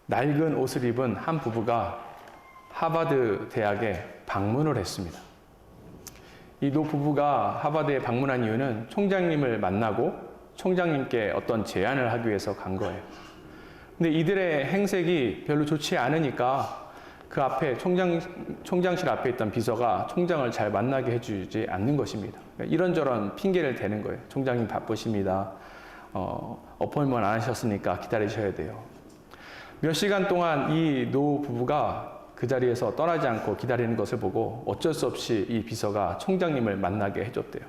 낡은 옷을 입은 한 부부가 하버드 대학에 방문을 했습니다. 이 노 부부가 하버드에 방문한 이유는 총장님을 만나고 총장님께 어떤 제안을 하기 위해서 간 거예요. 근데 이들의 행색이 별로 좋지 않으니까 그 앞에 총장실 앞에 있던 비서가 총장을 잘 만나게 해주지 않는 것입니다. 그러니까 이런저런 핑계를 대는 거예요. 총장님 바쁘십니다. 어포인트먼 안 하셨으니까 기다리셔야 돼요. 몇 시간 동안 이 노 부부가 그 자리에서 떠나지 않고 기다리는 것을 보고 어쩔 수 없이 이 비서가 총장님을 만나게 해줬대요.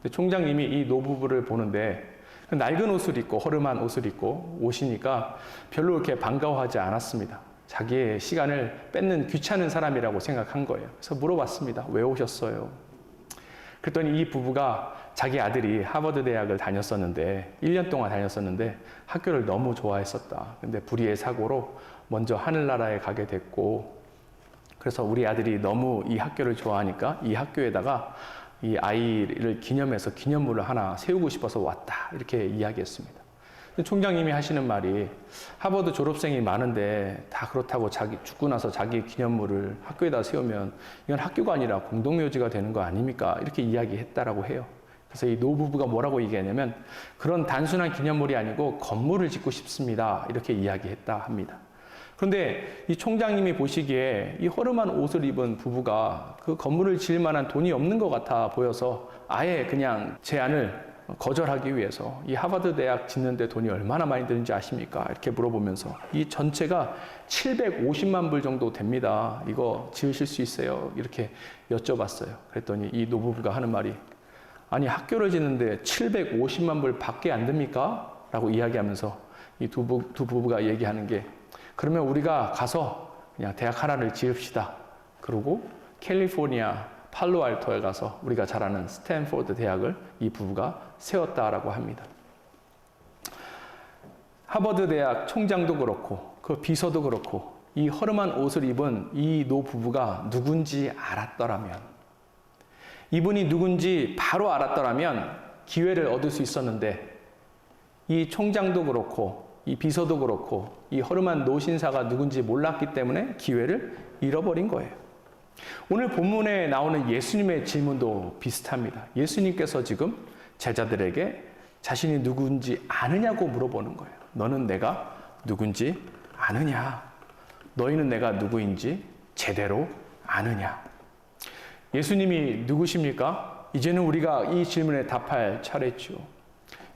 근데 총장님이 이 노 부부를 보는데 낡은 옷을 입고 허름한 옷을 입고 오시니까 별로 이렇게 반가워하지 않았습니다. 자기의 시간을 뺏는 귀찮은 사람이라고 생각한 거예요. 그래서 물어봤습니다. 왜 오셨어요? 그랬더니 이 부부가 자기 아들이 하버드 대학을 다녔었는데 1년 동안 다녔었는데 학교를 너무 좋아했었다. 근데 불의의 사고로 먼저 하늘나라에 가게 됐고, 그래서 우리 아들이 너무 이 학교를 좋아하니까 이 학교에다가 이 아이를 기념해서 기념물을 하나 세우고 싶어서 왔다. 이렇게 이야기했습니다. 총장님이 하시는 말이 하버드 졸업생이 많은데 다 그렇다고 자기 죽고 나서 자기 기념물을 학교에다 세우면 이건 학교가 아니라 공동묘지가 되는 거 아닙니까? 이렇게 이야기했다라고 해요. 그래서 이 노부부가 뭐라고 얘기하냐면 그런 단순한 기념물이 아니고 건물을 짓고 싶습니다. 이렇게 이야기했다 합니다. 그런데 이 총장님이 보시기에 이 허름한 옷을 입은 부부가 그 건물을 지을 만한 돈이 없는 것 같아 보여서 아예 그냥 제안을 거절하기 위해서 이 하버드 대학 짓는데 돈이 얼마나 많이 드는지 아십니까? 이렇게 물어보면서 이 전체가 750만 불 정도 됩니다. 이거 지으실 수 있어요? 이렇게 여쭤봤어요. 그랬더니 이 노부부가 하는 말이 아니 학교를 짓는데 750만 불 밖에 안 됩니까? 라고 이야기하면서 이 두 부부가 얘기하는 게 그러면 우리가 가서 그냥 대학 하나를 지읍시다. 그러고 캘리포니아 팔로알토에 가서 우리가 잘 아는 스탠포드 대학을 이 부부가 세웠다라고 합니다. 하버드 대학 총장도 그렇고 그 비서도 그렇고 이 허름한 옷을 입은 이 노 부부가 누군지 알았더라면, 이분이 누군지 바로 알았더라면 기회를 얻을 수 있었는데 이 총장도 그렇고 이 비서도 그렇고 이 허름한 노신사가 누군지 몰랐기 때문에 기회를 잃어버린 거예요. 오늘 본문에 나오는 예수님의 질문도 비슷합니다. 예수님께서 지금 제자들에게 자신이 누군지 아느냐고 물어보는 거예요. 너는 내가 누군지 아느냐? 너희는 내가 누구인지 제대로 아느냐? 예수님이 누구십니까? 이제는 우리가 이 질문에 답할 차례죠.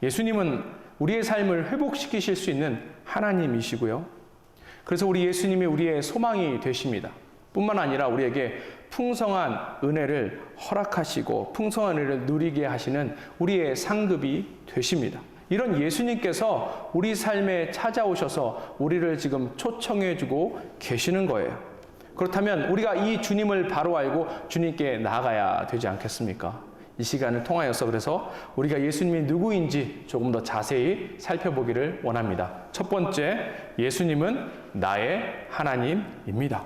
예수님은 우리의 삶을 회복시키실 수 있는 하나님이시고요. 그래서 우리 예수님이 우리의 소망이 되십니다. 뿐만 아니라 우리에게 풍성한 은혜를 허락하시고 풍성한 은혜를 누리게 하시는 우리의 상급이 되십니다. 이런 예수님께서 우리 삶에 찾아오셔서 우리를 지금 초청해주고 계시는 거예요. 그렇다면 우리가 이 주님을 바로 알고 주님께 나아가야 되지 않겠습니까? 이 시간을 통하여서 그래서 우리가 예수님이 누구인지 조금 더 자세히 살펴보기를 원합니다. 첫 번째, 예수님은 나의 하나님입니다.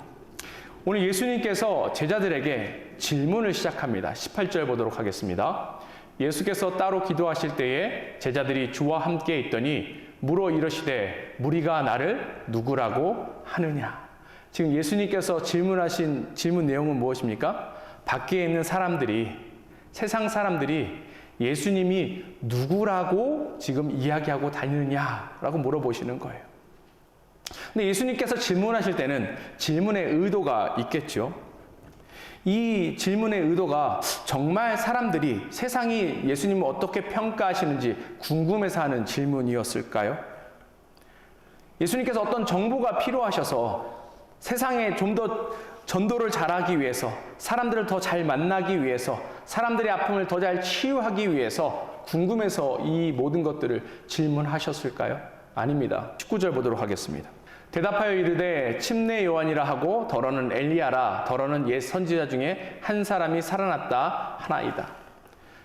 오늘 예수님께서 제자들에게 질문을 시작합니다. 18절 보도록 하겠습니다. 예수께서 따로 기도하실 때에 제자들이 주와 함께 있더니 물어 이르시되 무리가 나를 누구라고 하느냐. 지금 예수님께서 질문하신 질문 내용은 무엇입니까? 밖에 있는 사람들이, 세상 사람들이 예수님이 누구라고 지금 이야기하고 다니느냐라고 물어보시는 거예요. 근데 예수님께서 질문하실 때는 질문의 의도가 있겠죠. 이 질문의 의도가 정말 사람들이 세상이 예수님을 어떻게 평가하시는지 궁금해서 하는 질문이었을까요? 예수님께서 어떤 정보가 필요하셔서 세상에 좀 더 전도를 잘하기 위해서, 사람들을 더 잘 만나기 위해서, 사람들의 아픔을 더 잘 치유하기 위해서 궁금해서 이 모든 것들을 질문하셨을까요? 아닙니다. 19절 보도록 하겠습니다. 대답하여 이르되 침례 요한이라 하고 더러는 엘리야라, 더러는 옛 선지자 중에 한 사람이 살아났다 하나이다.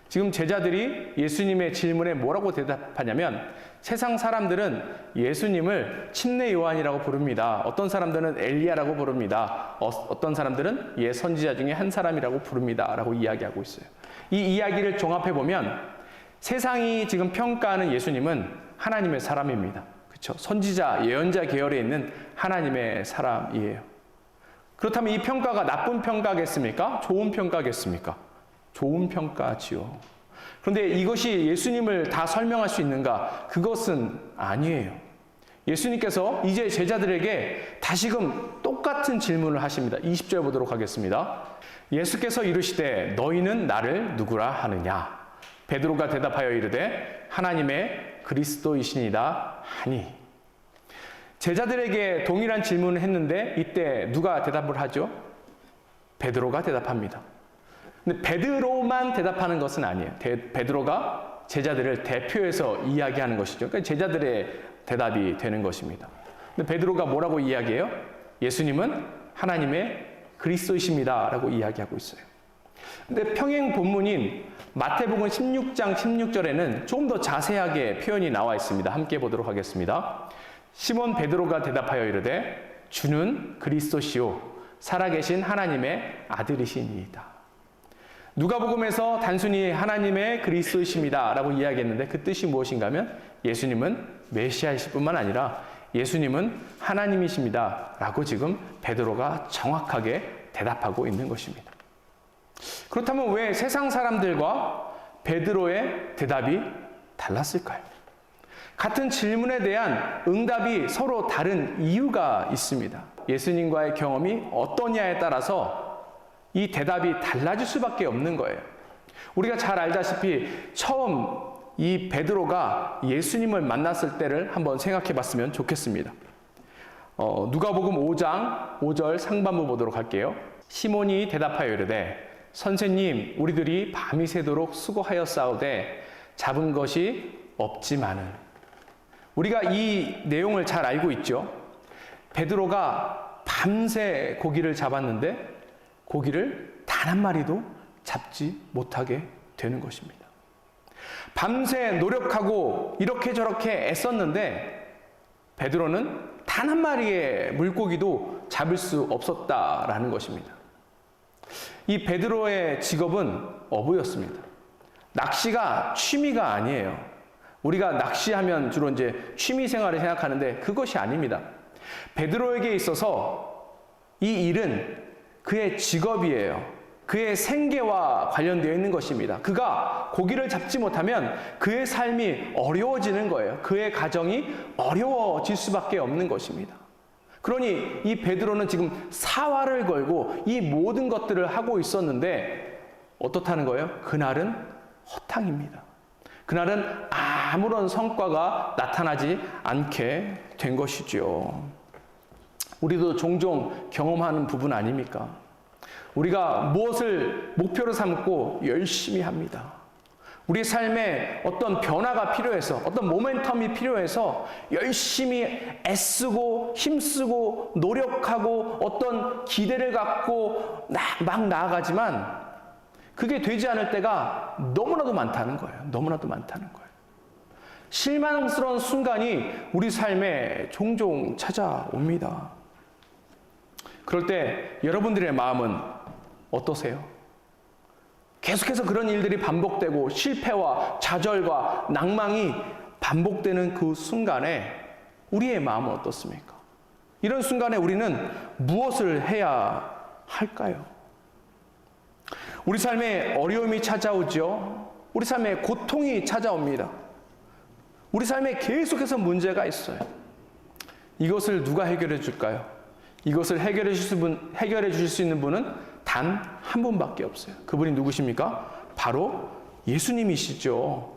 지금 제자들이 예수님의 질문에 뭐라고 대답하냐면 세상 사람들은 예수님을 침례 요한이라고 부릅니다. 어떤 사람들은 엘리야라고 부릅니다. 어떤 사람들은 옛 선지자 중에 한 사람이라고 부릅니다. 라고 이야기하고 있어요. 이 이야기를 종합해보면 세상이 지금 평가하는 예수님은 하나님의 사람입니다. 그렇죠? 선지자, 예언자 계열에 있는 하나님의 사람이에요. 그렇다면 이 평가가 나쁜 평가겠습니까? 좋은 평가겠습니까? 좋은 평가지요. 그런데 이것이 예수님을 다 설명할 수 있는가? 그것은 아니에요. 예수님께서 이제 제자들에게 다시금 똑같은 질문을 하십니다. 20절 보도록 하겠습니다. 예수께서 이르시되 너희는 나를 누구라 하느냐? 베드로가 대답하여 이르되 하나님의 그리스도이시니이다 하니. 제자들에게 동일한 질문을 했는데 이때 누가 대답을 하죠? 베드로가 대답합니다. 근데 베드로만 대답하는 것은 아니에요. 베드로가 제자들을 대표해서 이야기하는 것이죠. 그러니까 제자들의 대답이 되는 것입니다. 근데 베드로가 뭐라고 이야기해요? 예수님은 하나님의 그리스도이십니다 라고 이야기하고 있어요. 근데 평행 본문인 마태복음 16장 16절에는 조금 더 자세하게 표현이 나와 있습니다. 함께 보도록 하겠습니다. 시몬 베드로가 대답하여 이르되 주는 그리스도시요 살아계신 하나님의 아들이시니이다. 누가복음에서 단순히 하나님의 그리스도이십니다 라고 이야기했는데 그 뜻이 무엇인가 하면 예수님은 메시아이실 뿐만 아니라 예수님은 하나님이십니다 라고 지금 베드로가 정확하게 대답하고 있는 것입니다. 그렇다면 왜 세상 사람들과 베드로의 대답이 달랐을까요? 같은 질문에 대한 응답이 서로 다른 이유가 있습니다. 예수님과의 경험이 어떠냐에 따라서 이 대답이 달라질 수밖에 없는 거예요. 우리가 잘 알다시피 처음 이 베드로가 예수님을 만났을 때를 한번 생각해 봤으면 좋겠습니다. 누가복음 5장 5절 상반부 보도록 할게요. 시몬이 대답하여 이르되 선생님 우리들이 밤이 새도록 수고하였사오되 잡은 것이 없지만은. 우리가 이 내용을 잘 알고 있죠. 베드로가 밤새 고기를 잡았는데 고기를 단 한 마리도 잡지 못하게 되는 것입니다. 밤새 노력하고 이렇게 저렇게 애썼는데 베드로는 단 한 마리의 물고기도 잡을 수 없었다라는 것입니다. 이 베드로의 직업은 어부였습니다. 낚시가 취미가 아니에요. 우리가 낚시하면 주로 이제 취미 생활을 생각하는데 그것이 아닙니다. 베드로에게 있어서 이 일은 그의 직업이에요. 그의 생계와 관련되어 있는 것입니다. 그가 고기를 잡지 못하면 그의 삶이 어려워지는 거예요. 그의 가정이 어려워질 수밖에 없는 것입니다. 그러니 이 베드로는 지금 사활을 걸고 이 모든 것들을 하고 있었는데 어떻다는 거예요? 그날은 허탕입니다. 그날은 아무런 성과가 나타나지 않게 된 것이죠. 우리도 종종 경험하는 부분 아닙니까? 우리가 무엇을 목표로 삼고 열심히 합니다. 우리 삶에 어떤 변화가 필요해서, 어떤 모멘텀이 필요해서 열심히 애쓰고 힘쓰고 노력하고 어떤 기대를 갖고 막 나아가지만 그게 되지 않을 때가 너무나도 많다는 거예요. 너무나도 많다는 거예요. 실망스러운 순간이 우리 삶에 종종 찾아옵니다. 그럴 때 여러분들의 마음은 어떠세요? 계속해서 그런 일들이 반복되고 실패와 좌절과 낭망이 반복되는 그 순간에 우리의 마음은 어떻습니까? 이런 순간에 우리는 무엇을 해야 할까요? 우리 삶에 어려움이 찾아오죠. 우리 삶에 고통이 찾아옵니다. 우리 삶에 계속해서 문제가 있어요. 이것을 누가 해결해 줄까요? 이것을 해결해 주실 수 있는 분은 단 한 분밖에 없어요. 그분이 누구십니까? 바로 예수님이시죠.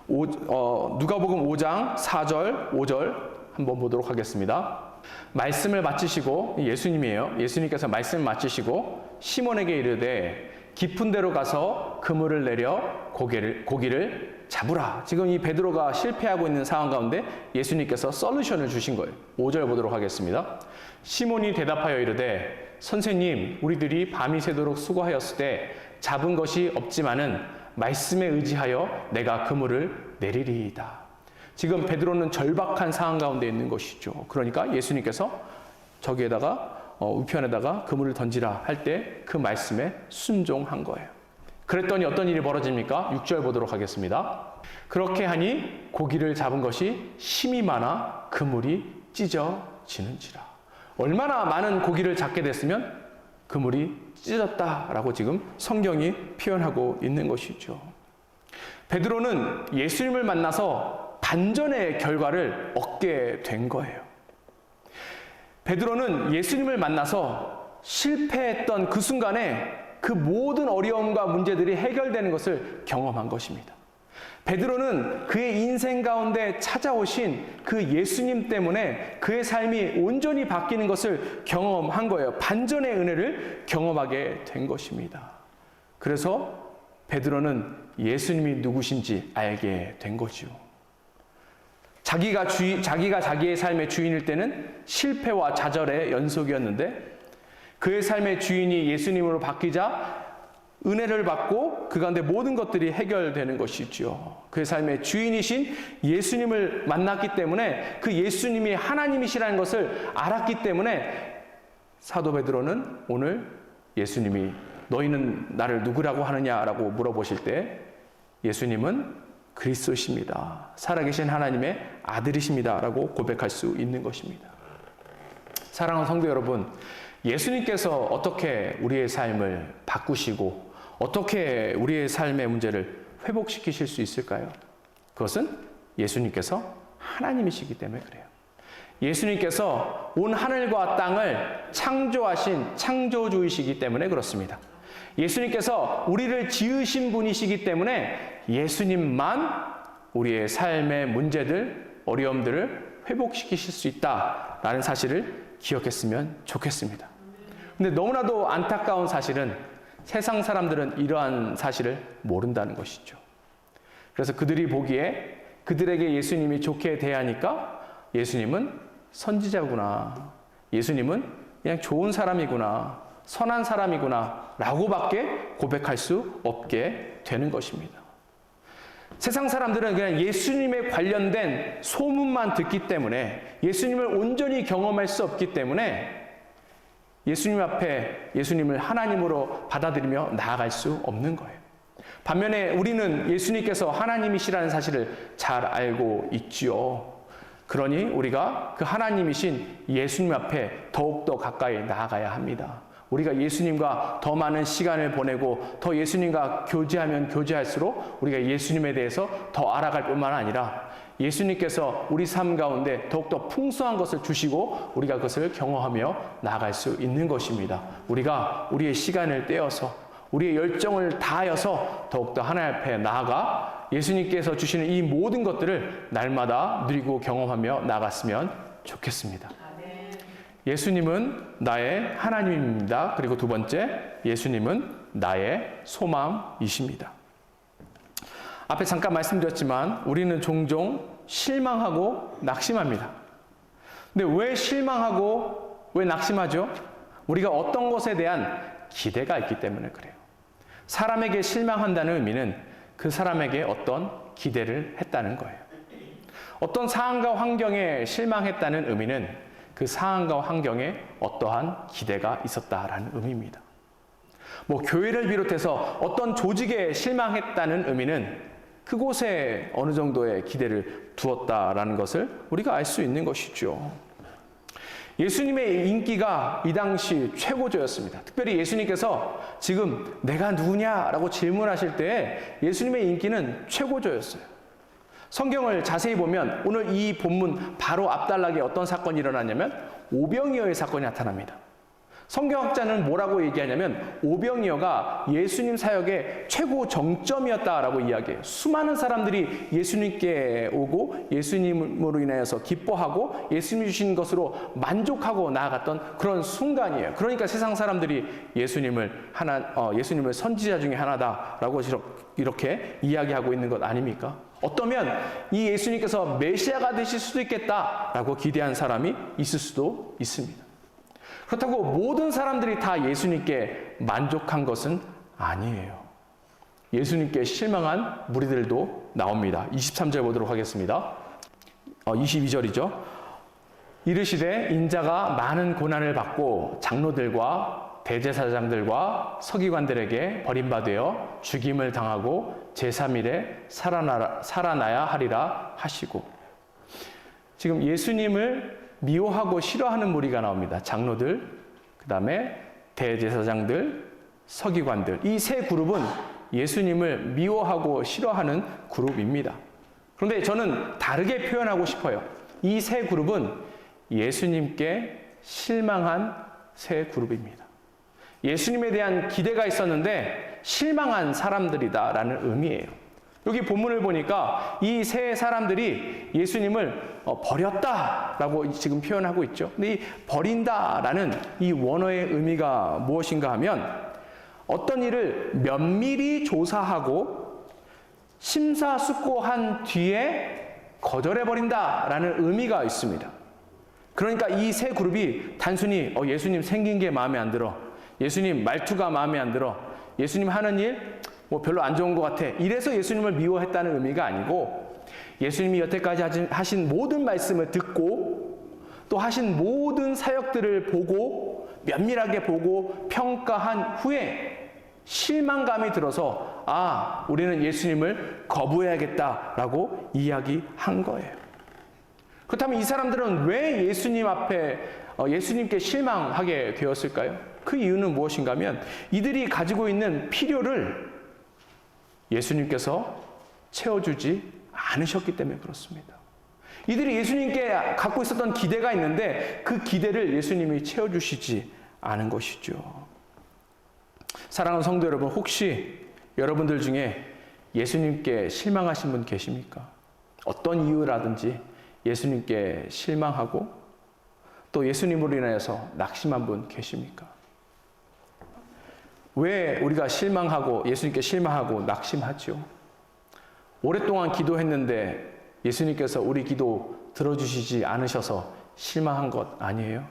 누가복음 5장 4절, 5절 한번 보도록 하겠습니다. 말씀을 마치시고, 예수님이에요. 예수님께서 말씀을 마치시고 시몬에게 이르되 깊은 데로 가서 그물을 내려 고기를 잡으라. 지금 이 베드로가 실패하고 있는 상황 가운데 예수님께서 솔루션을 주신 거예요. 5절 보도록 하겠습니다. 시몬이 대답하여 이르되 선생님 우리들이 밤이 새도록 수고하였을 때 잡은 것이 없지만은 말씀에 의지하여 내가 그물을 내리리이다. 지금 베드로는 절박한 상황 가운데 있는 것이죠. 그러니까 예수님께서 저기에다가 우편에다가 그물을 던지라 할 때 그 말씀에 순종한 거예요. 그랬더니 어떤 일이 벌어집니까? 6절 보도록 하겠습니다. 그렇게 하니 고기를 잡은 것이 심히 많아 그물이 찢어지는지라. 얼마나 많은 고기를 잡게 됐으면 그물이 찢어졌다라고 지금 성경이 표현하고 있는 것이죠. 베드로는 예수님을 만나서 반전의 결과를 얻게 된 거예요. 베드로는 예수님을 만나서 실패했던 그 순간에 그 모든 어려움과 문제들이 해결되는 것을 경험한 것입니다. 베드로는 그의 인생 가운데 찾아오신 그 예수님 때문에 그의 삶이 온전히 바뀌는 것을 경험한 거예요. 반전의 은혜를 경험하게 된 것입니다. 그래서 베드로는 예수님이 누구신지 알게 된 거지요. 자기가 자기의 삶의 주인일 때는 실패와 좌절의 연속이었는데 그의 삶의 주인이 예수님으로 바뀌자 은혜를 받고 그 가운데 모든 것들이 해결되는 것이죠. 그의 삶의 주인이신 예수님을 만났기 때문에 그 예수님이 하나님이시라는 것을 알았기 때문에 사도 베드로는 오늘 예수님이 너희는 나를 누구라고 하느냐라고 물어보실 때 예수님은 그리스도십니다. 살아계신 하나님의 아들이십니다. 라고 고백할 수 있는 것입니다. 사랑하는 성도 여러분, 예수님께서 어떻게 우리의 삶을 바꾸시고 어떻게 우리의 삶의 문제를 회복시키실 수 있을까요? 그것은 예수님께서 하나님이시기 때문에 그래요. 예수님께서 온 하늘과 땅을 창조하신 창조주이시기 때문에 그렇습니다. 예수님께서 우리를 지으신 분이시기 때문에 예수님만 우리의 삶의 문제들, 어려움들을 회복시키실 수 있다라는 사실을 기억했으면 좋겠습니다. 근데 너무나도 안타까운 사실은 세상 사람들은 이러한 사실을 모른다는 것이죠. 그래서 그들이 보기에 그들에게 예수님이 좋게 대하니까 예수님은 선지자구나, 예수님은 그냥 좋은 사람이구나, 선한 사람이구나 라고밖에 고백할 수 없게 되는 것입니다. 세상 사람들은 그냥 예수님에 관련된 소문만 듣기 때문에 예수님을 온전히 경험할 수 없기 때문에 예수님 앞에 예수님을 하나님으로 받아들이며 나아갈 수 없는 거예요. 반면에 우리는 예수님께서 하나님이시라는 사실을 잘 알고 있지요. 그러니 우리가 그 하나님이신 예수님 앞에 더욱더 가까이 나아가야 합니다. 우리가 예수님과 더 많은 시간을 보내고 더 예수님과 교제하면 교제할수록 우리가 예수님에 대해서 더 알아갈 뿐만 아니라 예수님께서 우리 삶 가운데 더욱더 풍성한 것을 주시고 우리가 그것을 경험하며 나아갈 수 있는 것입니다. 우리가 우리의 시간을 떼어서 우리의 열정을 다하여서 더욱더 하나님 앞에 나아가 예수님께서 주시는 이 모든 것들을 날마다 누리고 경험하며 나아갔으면 좋겠습니다. 예수님은 나의 하나님입니다. 그리고 두 번째, 예수님은 나의 소망이십니다. 앞에 잠깐 말씀드렸지만 우리는 종종 실망하고 낙심합니다. 근데 왜 실망하고 왜 낙심하죠? 우리가 어떤 것에 대한 기대가 있기 때문에 그래요. 사람에게 실망한다는 의미는 그 사람에게 어떤 기대를 했다는 거예요. 어떤 상황과 환경에 실망했다는 의미는 그 상황과 환경에 어떠한 기대가 있었다라는 의미입니다. 교회를 비롯해서 어떤 조직에 실망했다는 의미는 그곳에 어느 정도의 기대를 두었다라는 것을 우리가 알 수 있는 것이죠. 예수님의 인기가 이 당시 최고조였습니다. 특별히 예수님께서 지금 내가 누구냐라고 질문하실 때 예수님의 인기는 최고조였어요. 성경을 자세히 보면 오늘 이 본문 바로 앞단락에 어떤 사건이 일어나냐면 오병이어의 사건이 나타납니다. 성경학자는 뭐라고 얘기하냐면 오병이어가 예수님 사역의 최고 정점이었다라고 이야기해요. 수많은 사람들이 예수님께 오고 예수님으로 인하여서 기뻐하고 예수님이 주신 것으로 만족하고 나아갔던 그런 순간이에요. 그러니까 세상 사람들이 예수님을 선지자 중에 하나다라고 이렇게 이야기하고 있는 것 아닙니까? 어떠면 이 예수님께서 메시아가 되실 수도 있겠다라고 기대한 사람이 있을 수도 있습니다. 그렇다고 모든 사람들이 다 예수님께 만족한 것은 아니에요. 예수님께 실망한 무리들도 나옵니다. 23절 보도록 하겠습니다. 22절이죠. 이르시되 인자가 많은 고난을 받고 장로들과 대제사장들과 서기관들에게 버림받아 죽임을 당하고 제3일에 살아나야 하리라 하시고, 지금 예수님을 미워하고 싫어하는 무리가 나옵니다. 장로들, 그 다음에 대제사장들, 서기관들. 이 세 그룹은 예수님을 미워하고 싫어하는 그룹입니다. 그런데 저는 다르게 표현하고 싶어요. 이 세 그룹은 예수님께 실망한 세 그룹입니다. 예수님에 대한 기대가 있었는데 실망한 사람들이다라는 의미예요. 여기 본문을 보니까 이 세 사람들이 예수님을 버렸다라고 지금 표현하고 있죠. 근데 이 버린다라는 이 원어의 의미가 무엇인가 하면 어떤 일을 면밀히 조사하고 심사숙고한 뒤에 거절해버린다라는 의미가 있습니다. 그러니까 이 세 그룹이 단순히 예수님 생긴 게 마음에 안 들어, 예수님 말투가 마음에 안 들어, 예수님 하는 일 별로 안 좋은 것 같아, 이래서 예수님을 미워했다는 의미가 아니고, 예수님이 여태까지 하신 모든 말씀을 듣고 또 하신 모든 사역들을 보고 면밀하게 보고 평가한 후에 실망감이 들어서 우리는 예수님을 거부해야겠다라고 이야기한 거예요. 그렇다면 이 사람들은 왜 예수님 앞에 예수님께 실망하게 되었을까요? 그 이유는 무엇인가 하면 이들이 가지고 있는 필요를 예수님께서 채워주지 않으셨기 때문에 그렇습니다. 이들이 예수님께 갖고 있었던 기대가 있는데 그 기대를 예수님이 채워주시지 않은 것이죠. 사랑하는 성도 여러분, 혹시 여러분들 중에 예수님께 실망하신 분 계십니까? 어떤 이유라든지 예수님께 실망하고 또 예수님으로 인하여서 낙심한 분 계십니까? 왜 우리가 실망하고 예수님께 실망하고 낙심하죠? 오랫동안 기도했는데 예수님께서 우리 기도 들어주시지 않으셔서 실망한 것 아니에요?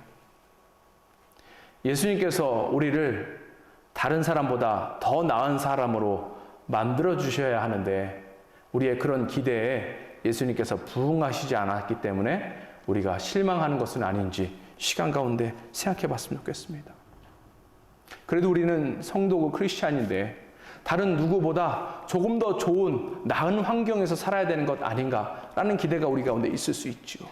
예수님께서 우리를 다른 사람보다 더 나은 사람으로 만들어 주셔야 하는데 우리의 그런 기대에 예수님께서 부응하시지 않았기 때문에 우리가 실망하는 것은 아닌지 시간 가운데 생각해 봤으면 좋겠습니다. 그래도 우리는 성도고 크리스찬인데 다른 누구보다 조금 더 좋은 나은 환경에서 살아야 되는 것 아닌가라는 기대가 우리 가운데 있을 수 있죠.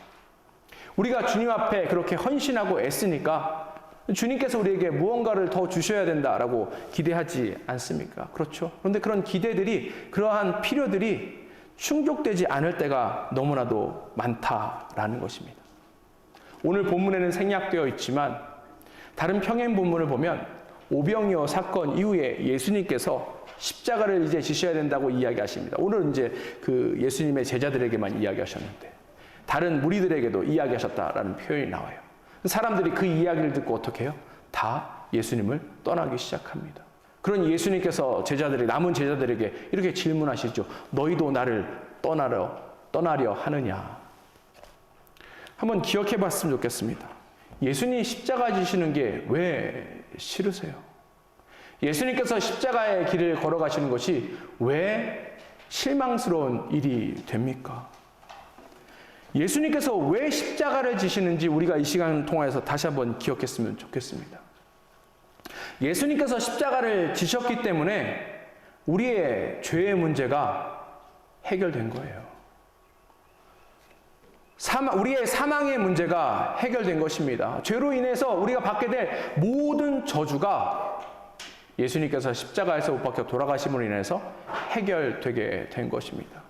우리가 주님 앞에 그렇게 헌신하고 애쓰니까 주님께서 우리에게 무언가를 더 주셔야 된다라고 기대하지 않습니까? 그렇죠. 그런데 그런 기대들이, 그러한 필요들이 충족되지 않을 때가 너무나도 많다라는 것입니다. 오늘 본문에는 생략되어 있지만 다른 평행 본문을 보면 오병이어 사건 이후에 예수님께서 십자가를 이제 지셔야 된다고 이야기하십니다. 오늘 이제 그 예수님의 제자들에게만 이야기하셨는데 다른 무리들에게도 이야기하셨다라는 표현이 나와요. 사람들이 그 이야기를 듣고 어떻게 해요? 다 예수님을 떠나기 시작합니다. 그런 예수님께서 남은 제자들에게 이렇게 질문하시죠. 너희도 나를 떠나려 하느냐? 한번 기억해 봤으면 좋겠습니다. 예수님이 십자가 지시는 게 왜 싫으세요? 예수님께서 십자가의 길을 걸어가시는 것이 왜 실망스러운 일이 됩니까? 예수님께서 왜 십자가를 지시는지 우리가 이 시간을 통해서 다시 한번 기억했으면 좋겠습니다. 예수님께서 십자가를 지셨기 때문에 우리의 죄의 문제가 해결된 거예요. 우리의 사망의 문제가 해결된 것입니다. 죄로 인해서 우리가 받게 될 모든 저주가 예수님께서 십자가에서 못 박혀 돌아가심으로 인해서 해결되게 된 것입니다.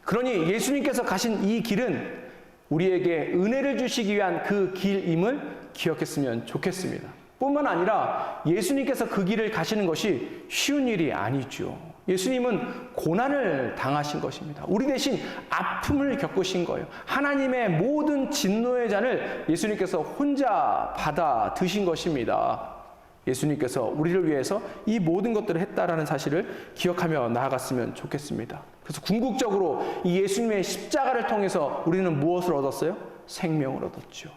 그러니 예수님께서 가신 이 길은 우리에게 은혜를 주시기 위한 그 길임을 기억했으면 좋겠습니다. 뿐만 아니라 예수님께서 그 길을 가시는 것이 쉬운 일이 아니죠. 예수님은 고난을 당하신 것입니다. 우리 대신 아픔을 겪으신 거예요. 하나님의 모든 진노의 잔을 예수님께서 혼자 받아 드신 것입니다. 예수님께서 우리를 위해서 이 모든 것들을 했다라는 사실을 기억하며 나아갔으면 좋겠습니다. 그래서 궁극적으로 이 예수님의 십자가를 통해서 우리는 무엇을 얻었어요? 생명을 얻었죠.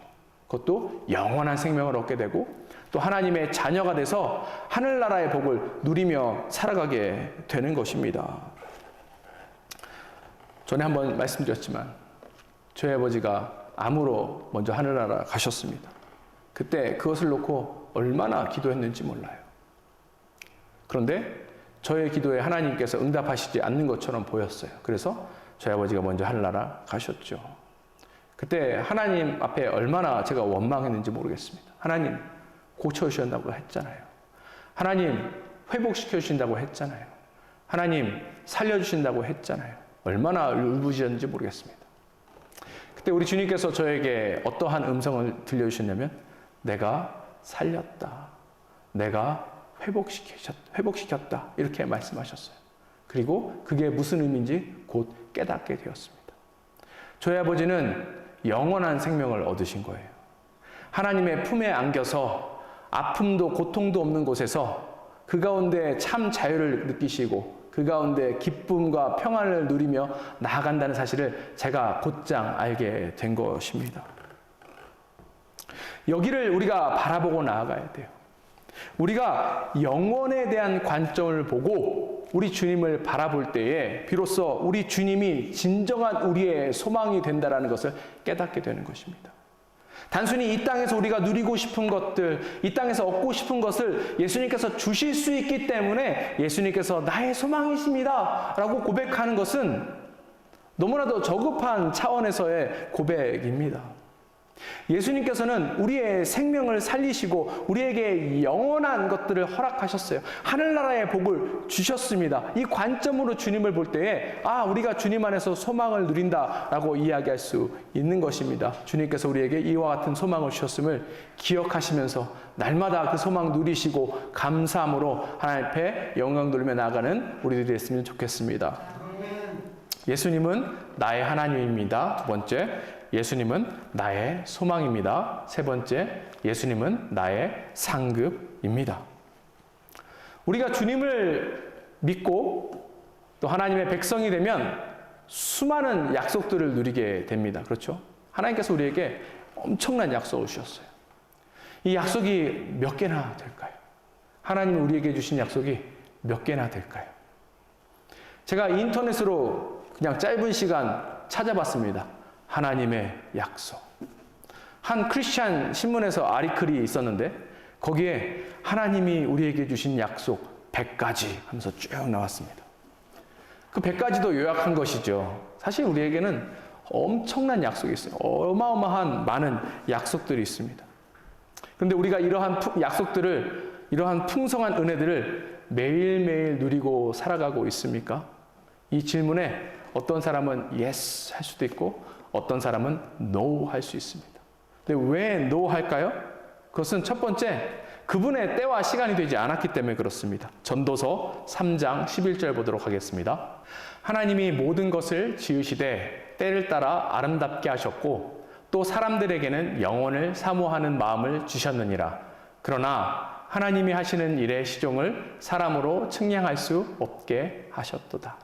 그것도 영원한 생명을 얻게 되고 또 하나님의 자녀가 돼서 하늘나라의 복을 누리며 살아가게 되는 것입니다. 전에 한번 말씀드렸지만 저희 아버지가 암으로 먼저 하늘나라 가셨습니다. 그때 그것을 놓고 얼마나 기도했는지 몰라요. 그런데 저의 기도에 하나님께서 응답하시지 않는 것처럼 보였어요. 그래서 저희 아버지가 먼저 하늘나라 가셨죠. 그때 하나님 앞에 얼마나 제가 원망했는지 모르겠습니다. 하나님 고쳐주신다고 했잖아요. 하나님 회복시켜 주신다고 했잖아요. 하나님 살려주신다고 했잖아요. 얼마나 울부짖었는지 모르겠습니다. 그때 우리 주님께서 저에게 어떠한 음성을 들려주셨냐면 내가 살렸다. 내가 회복시켰다. 이렇게 말씀하셨어요. 그리고 그게 무슨 의미인지 곧 깨닫게 되었습니다. 저희 아버지는 영원한 생명을 얻으신 거예요. 하나님의 품에 안겨서 아픔도 고통도 없는 곳에서 그 가운데 참 자유를 느끼시고 그 가운데 기쁨과 평안을 누리며 나아간다는 사실을 제가 곧장 알게 된 것입니다. 여기를 우리가 바라보고 나아가야 돼요. 우리가 영원에 대한 관점을 보고 우리 주님을 바라볼 때에 비로소 우리 주님이 진정한 우리의 소망이 된다는 것을 깨닫게 되는 것입니다. 단순히 이 땅에서 우리가 누리고 싶은 것들, 이 땅에서 얻고 싶은 것을 예수님께서 주실 수 있기 때문에 예수님께서 나의 소망이십니다 라고 고백하는 것은 너무나도 저급한 차원에서의 고백입니다. 예수님께서는 우리의 생명을 살리시고 우리에게 영원한 것들을 허락하셨어요. 하늘나라의 복을 주셨습니다. 이 관점으로 주님을 볼 때에 우리가 주님 안에서 소망을 누린다라고 이야기할 수 있는 것입니다. 주님께서 우리에게 이와 같은 소망을 주셨음을 기억하시면서 날마다 그 소망 누리시고 감사함으로 하나님 앞에 영광 돌리며 나아가는 우리들이 됐으면 좋겠습니다. 예수님은 나의 하나님입니다. 두 번째, 예수님은 나의 소망입니다. 세 번째, 예수님은 나의 상급입니다. 우리가 주님을 믿고 또 하나님의 백성이 되면 수많은 약속들을 누리게 됩니다. 그렇죠? 하나님께서 우리에게 엄청난 약속을 주셨어요. 이 약속이 몇 개나 될까요? 하나님이 우리에게 주신 약속이 몇 개나 될까요? 제가 인터넷으로 그냥 짧은 시간 찾아봤습니다. 하나님의 약속. 한 크리스찬 신문에서 아리클이 있었는데 거기에 하나님이 우리에게 주신 약속 100가지 하면서 쭉 나왔습니다. 그 100가지도 요약한 것이죠. 사실 우리에게는 엄청난 약속이 있어요. 어마어마한 많은 약속들이 있습니다. 그런데 우리가 이러한 약속들을, 이러한 풍성한 은혜들을 매일매일 누리고 살아가고 있습니까? 이 질문에 어떤 사람은 yes 할 수도 있고 어떤 사람은 no 할 수 있습니다. 근데 왜 no 할까요? 그것은 첫 번째, 그분의 때와 시간이 되지 않았기 때문에 그렇습니다. 전도서 3장 11절 보도록 하겠습니다. 하나님이 모든 것을 지으시되 때를 따라 아름답게 하셨고 또 사람들에게는 영원을 사모하는 마음을 주셨느니라. 그러나 하나님이 하시는 일의 시종을 사람으로 측량할 수 없게 하셨도다.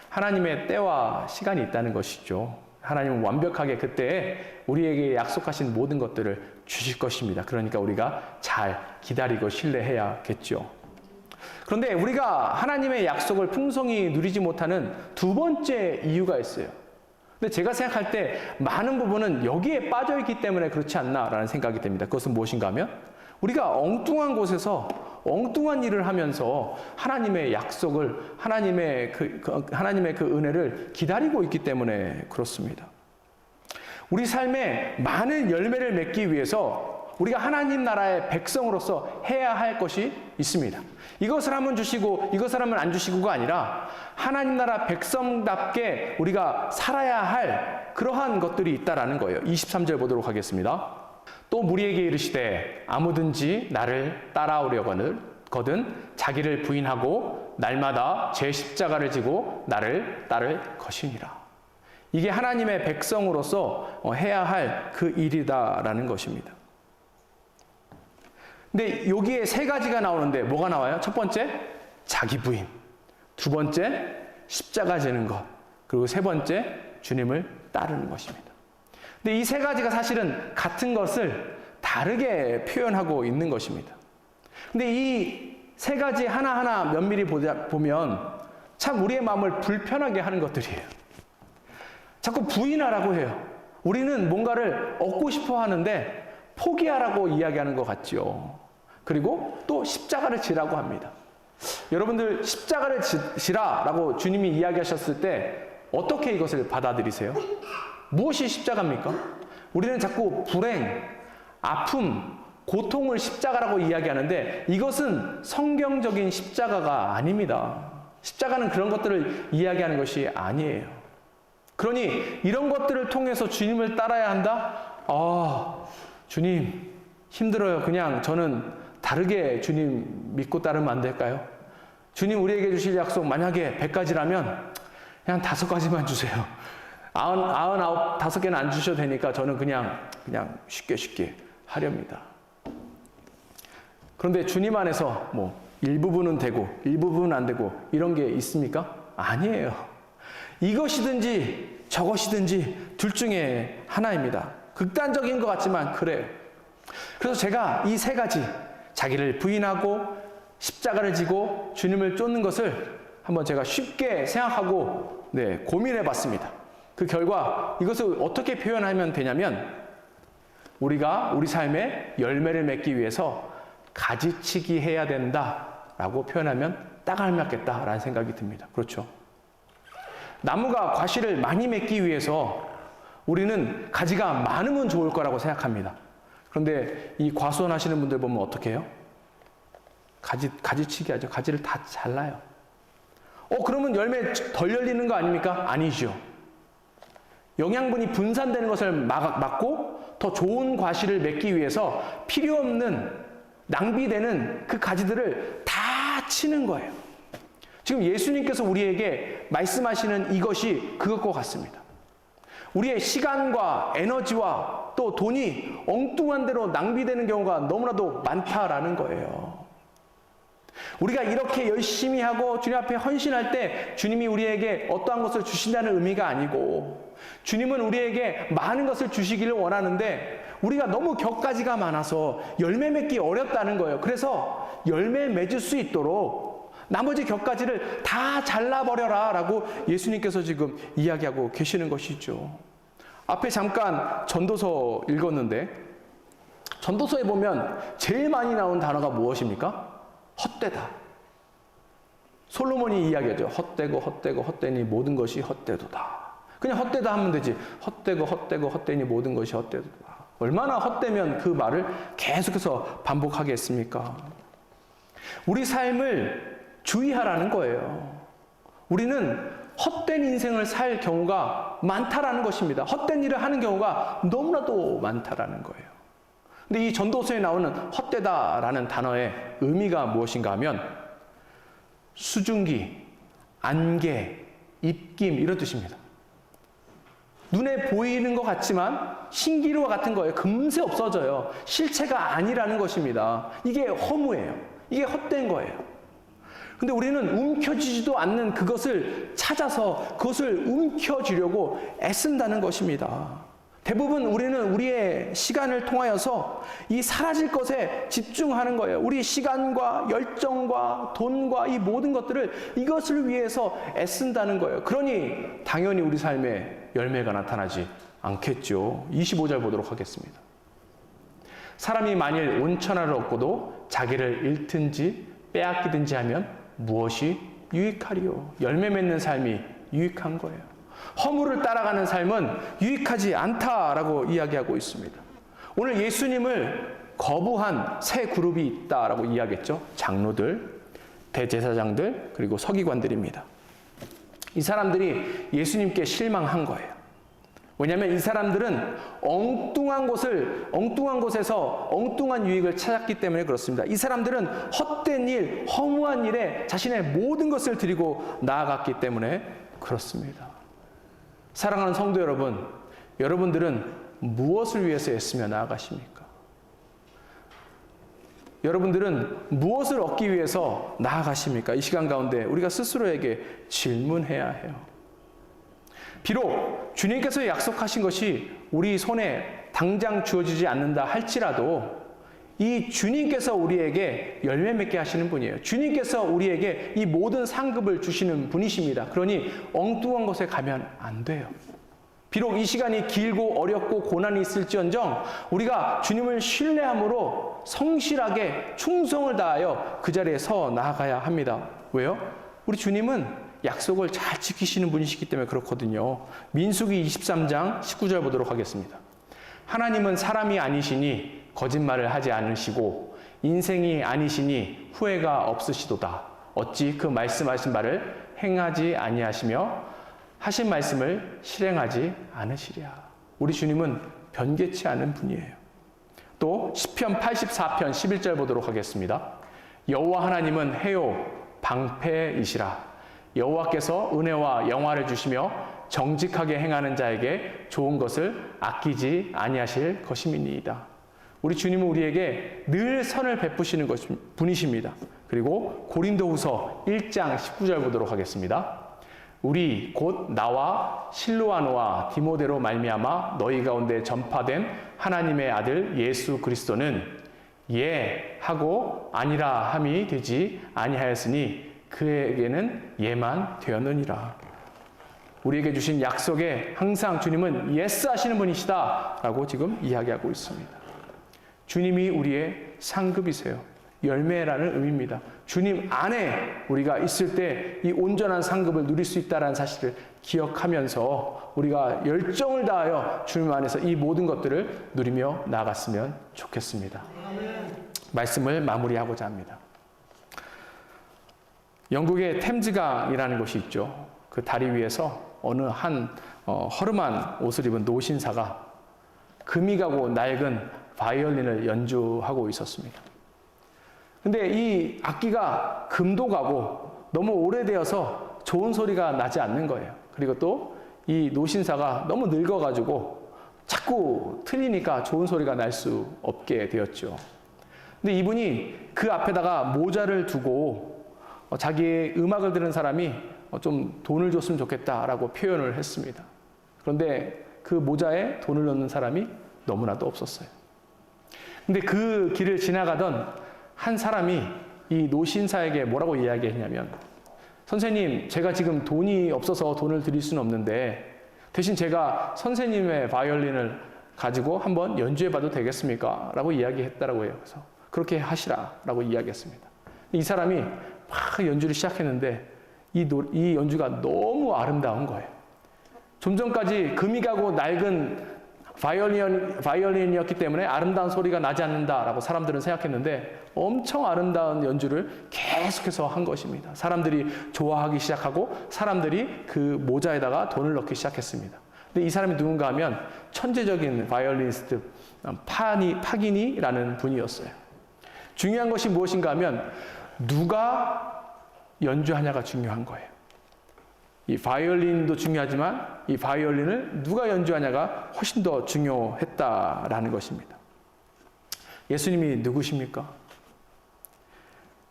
하나님의 때와 시간이 있다는 것이죠. 하나님은 완벽하게 그때에 우리에게 약속하신 모든 것들을 주실 것입니다. 그러니까 우리가 잘 기다리고 신뢰해야겠죠. 그런데 우리가 하나님의 약속을 풍성히 누리지 못하는 두 번째 이유가 있어요. 근데 제가 생각할 때 많은 부분은 여기에 빠져있기 때문에 그렇지 않나라는 생각이 듭니다. 그것은 무엇인가 하면 우리가 엉뚱한 곳에서 엉뚱한 일을 하면서 하나님의 약속을, 하나님의 그 은혜를 기다리고 있기 때문에 그렇습니다. 우리 삶에 많은 열매를 맺기 위해서 우리가 하나님 나라의 백성으로서 해야 할 것이 있습니다. 이것을 하면 주시고 이것을 하면 안 주시고가 아니라 하나님 나라 백성답게 우리가 살아야 할 그러한 것들이 있다라는 거예요. 23절 보도록 하겠습니다. 또 무리에게 이르시되 아무든지 나를 따라오려거든 자기를 부인하고 날마다 제 십자가를 지고 나를 따를 것이니라. 이게 하나님의 백성으로서 해야 할 그 일이다라는 것입니다. 근데 여기에 세 가지가 나오는데 뭐가 나와요? 첫 번째, 자기 부인. 두 번째, 십자가 지는 것. 그리고 세 번째, 주님을 따르는 것입니다. 근데 이 세 가지가 사실은 같은 것을 다르게 표현하고 있는 것입니다. 근데 이 세 가지 하나하나 면밀히 보면 참 우리의 마음을 불편하게 하는 것들이에요. 자꾸 부인하라고 해요. 우리는 뭔가를 얻고 싶어 하는데 포기하라고 이야기하는 것 같지요. 그리고 또 십자가를 지라고 합니다. 여러분들 십자가를 지라라고 주님이 이야기하셨을 때 어떻게 이것을 받아들이세요? 무엇이 십자가입니까? 우리는 자꾸 불행, 아픔, 고통을 십자가라고 이야기하는데 이것은 성경적인 십자가가 아닙니다. 십자가는 그런 것들을 이야기하는 것이 아니에요. 그러니 이런 것들을 통해서 주님을 따라야 한다? 주님 힘들어요. 그냥 저는 다르게 주님 믿고 따르면 안 될까요? 주님 우리에게 주실 약속 만약에 100가지라면 그냥 5가지만 주세요. 5개는 안 주셔도 되니까 저는 그냥 쉽게 하렵니다. 그런데 주님 안에서 뭐 일부분은 되고 일부분은 안 되고 이런 게 있습니까? 아니에요. 이것이든지 저것이든지 둘 중에 하나입니다. 극단적인 것 같지만 그래요. 그래서 제가 이 3가지 자기를 부인하고 십자가를 지고 주님을 쫓는 것을 한번 제가 쉽게 생각하고 고민해 봤습니다. 그 결과 이것을 어떻게 표현하면 되냐면 우리가 우리 삶에 열매를 맺기 위해서 가지치기 해야 된다라고 표현하면 딱 알맞겠다라는 생각이 듭니다. 그렇죠? 나무가 과실을 많이 맺기 위해서 우리는 가지가 많으면 좋을 거라고 생각합니다. 그런데 이 과수원 하시는 분들 보면 어떻게 해요? 가지치기 하죠. 가지를 다 잘라요. 그러면 열매 덜 열리는 거 아닙니까? 아니죠. 영양분이 분산되는 것을 막고 더 좋은 과실을 맺기 위해서 필요 없는 낭비되는 그 가지들을 다 치는 거예요. 지금 예수님께서 우리에게 말씀하시는 이것이 그것과 같습니다. 우리의 시간과 에너지와 또 돈이 엉뚱한 대로 낭비되는 경우가 너무나도 많다라는 거예요. 우리가 이렇게 열심히 하고 주님 앞에 헌신할 때 주님이 우리에게 어떠한 것을 주신다는 의미가 아니고 주님은 우리에게 많은 것을 주시기를 원하는데 우리가 너무 격가지가 많아서 열매 맺기 어렵다는 거예요. 그래서 열매 맺을 수 있도록 나머지 격가지를 다 잘라버려라 라고 예수님께서 지금 이야기하고 계시는 것이죠. 앞에 잠깐 전도서 읽었는데 전도서에 보면 제일 많이 나온 단어가 무엇입니까? 헛되다. 솔로몬이 이야기하죠. 헛되니 모든 것이 헛되도다. 그냥 헛되다 하면 되지. 헛되니 모든 것이 헛되도다. 얼마나 헛되면 그 말을 계속해서 반복하겠습니까? 우리 삶을 주의하라는 거예요. 우리는 헛된 인생을 살 경우가 많다라는 것입니다. 헛된 일을 하는 경우가 너무나도 많다라는 거예요. 근데 이 전도서에 나오는 헛되다라는 단어의 의미가 무엇인가 하면 수증기, 안개, 입김 이런 뜻입니다. 눈에 보이는 것 같지만 신기루와 같은 거예요. 금세 없어져요. 실체가 아니라는 것입니다. 이게 허무예요. 이게 헛된 거예요. 근데 우리는 움켜쥐지도 않는 그것을 찾아서 그것을 움켜쥐려고 애쓴다는 것입니다. 대부분 우리는 우리의 시간을 통하여서 이 사라질 것에 집중하는 거예요. 우리 시간과 열정과 돈과 이 모든 것들을 이것을 위해서 애쓴다는 거예요. 그러니 당연히 우리 삶에 열매가 나타나지 않겠죠. 25절 보도록 하겠습니다. 사람이 만일 온천하를 얻고도 자기를 잃든지 빼앗기든지 하면 무엇이 유익하리요? 열매 맺는 삶이 유익한 거예요. 허물을 따라가는 삶은 유익하지 않다라고 이야기하고 있습니다. 오늘 예수님을 거부한 세 그룹이 있다라고 이야기했죠. 장로들, 대제사장들, 그리고 서기관들입니다. 이 사람들이 예수님께 실망한 거예요. 왜냐하면 이 사람들은 엉뚱한 곳에서 엉뚱한 유익을 찾았기 때문에 그렇습니다. 이 사람들은 헛된 일, 허무한 일에 자신의 모든 것을 드리고 나아갔기 때문에 그렇습니다. 사랑하는 성도 여러분, 여러분들은 무엇을 위해서 애쓰며 나아가십니까? 여러분들은 무엇을 얻기 위해서 나아가십니까? 이 시간 가운데 우리가 스스로에게 질문해야 해요. 비록 주님께서 약속하신 것이 우리 손에 당장 주어지지 않는다 할지라도 이 주님께서 우리에게 열매 맺게 하시는 분이에요. 주님께서 우리에게 이 모든 상급을 주시는 분이십니다. 그러니 엉뚱한 곳에 가면 안 돼요. 비록 이 시간이 길고 어렵고 고난이 있을지언정 우리가 주님을 신뢰함으로 성실하게 충성을 다하여 그 자리에 서 나아가야 합니다. 왜요? 우리 주님은 약속을 잘 지키시는 분이시기 때문에 그렇거든요. 민수기 23장 19절 보도록 하겠습니다. 하나님은 사람이 아니시니 거짓말을 하지 않으시고 인생이 아니시니 후회가 없으시도다. 어찌 그 말씀하신 바를 행하지 아니하시며 하신 말씀을 실행하지 않으시랴. 우리 주님은 변개치 않은 분이에요. 또 시편 84편 11절 보도록 하겠습니다. 여호와 하나님은 해요 방패이시라. 여호와께서 은혜와 영화를 주시며 정직하게 행하는 자에게 좋은 것을 아끼지 아니하실 것임이니이다. 우리 주님은 우리에게 늘 선을 베푸시는 분이십니다. 그리고 고린도후서 1장 19절 보도록 하겠습니다. 우리 곧 나와 실로아노와 디모데로 말미암아 너희 가운데 전파된 하나님의 아들 예수 그리스도는 예 하고 아니라 함이 되지 아니하였으니 그에게는 예만 되었느니라. 우리에게 주신 약속에 항상 주님은 예스 하시는 분이시다 라고 지금 이야기하고 있습니다. 주님이 우리의 상급이세요. 열매라는 의미입니다. 주님 안에 우리가 있을 때 이 온전한 상급을 누릴 수 있다는 사실을 기억하면서 우리가 열정을 다하여 주님 안에서 이 모든 것들을 누리며 나아갔으면 좋겠습니다. 말씀을 마무리하고자 합니다. 영국의 템즈강이라는 곳이 있죠. 그 다리 위에서 어느 한 허름한 옷을 입은 노신사가 금이 가고 낡은 바이올린을 연주하고 있었습니다. 근데 이 악기가 금도 가고 너무 오래되어서 좋은 소리가 나지 않는 거예요. 그리고 또 이 노신사가 너무 늙어가지고 자꾸 틀리니까 좋은 소리가 날 수 없게 되었죠. 근데 이분이 그 앞에다가 모자를 두고 자기의 음악을 들은 사람이 좀 돈을 줬으면 좋겠다라고 표현을 했습니다. 그런데 그 모자에 돈을 넣는 사람이 너무나도 없었어요. 근데 그 길을 지나가던 한 사람이 이 노신사에게 뭐라고 이야기했냐면, 선생님, 제가 지금 돈이 없어서 돈을 드릴 수는 없는데 대신 제가 선생님의 바이올린을 가지고 한번 연주해봐도 되겠습니까? 라고 이야기했다라고 해요. 그래서 그렇게 하시라 라고 이야기했습니다. 이 사람이 막 연주를 시작했는데 이 연주가 너무 아름다운 거예요. 좀 전까지 금이 가고 낡은 바이올린이었기 때문에 아름다운 소리가 나지 않는다라고 사람들은 생각했는데 엄청 아름다운 연주를 계속해서 한 것입니다. 사람들이 좋아하기 시작하고 사람들이 그 모자에다가 돈을 넣기 시작했습니다. 근데 이 사람이 누군가 하면 천재적인 바이올리니스트 파기니라는 분이었어요. 중요한 것이 무엇인가 하면 누가 연주하냐가 중요한 거예요. 이 바이올린도 중요하지만 이 바이올린을 누가 연주하냐가 훨씬 더 중요했다라는 것입니다. 예수님이 누구십니까?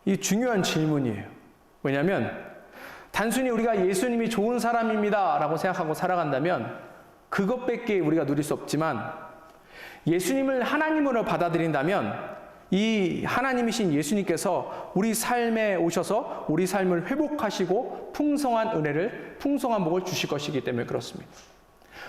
이 중요한 질문이에요. 왜냐하면 단순히 우리가 예수님이 좋은 사람입니다 라고 생각하고 살아간다면 그것밖에 우리가 누릴 수 없지만, 예수님을 하나님으로 받아들인다면 이 하나님이신 예수님께서 우리 삶에 오셔서 우리 삶을 회복하시고 풍성한 은혜를, 풍성한 복을 주실 것이기 때문에 그렇습니다.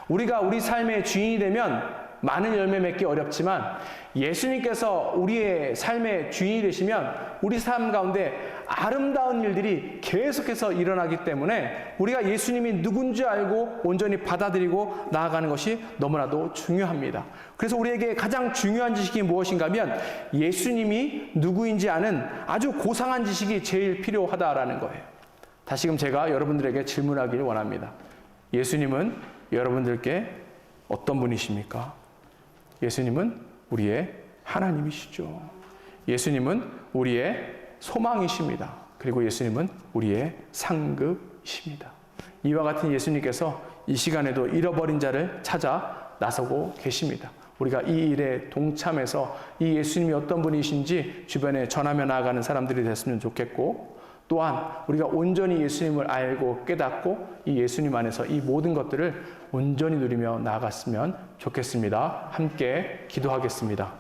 우리가 우리 삶의 주인이 되면 많은 열매 맺기 어렵지만 예수님께서 우리의 삶의 주인이 되시면 우리 삶 가운데 아름다운 일들이 계속해서 일어나기 때문에 우리가 예수님이 누군지 알고 온전히 받아들이고 나아가는 것이 너무나도 중요합니다. 그래서 우리에게 가장 중요한 지식이 무엇인가 하면 예수님이 누구인지 아는 아주 고상한 지식이 제일 필요하다라는 거예요. 다시금 제가 여러분들에게 질문하기를 원합니다. 예수님은 여러분들께 어떤 분이십니까? 예수님은 우리의 하나님이시죠. 예수님은 우리의 소망이십니다. 그리고 예수님은 우리의 상급이십니다. 이와 같은 예수님께서 이 시간에도 잃어버린 자를 찾아 나서고 계십니다. 우리가 이 일에 동참해서 이 예수님이 어떤 분이신지 주변에 전하며 나아가는 사람들이 됐으면 좋겠고, 또한 우리가 온전히 예수님을 알고 깨닫고 이 예수님 안에서 이 모든 것들을 온전히 누리며 나아갔으면 좋겠습니다. 함께 기도하겠습니다.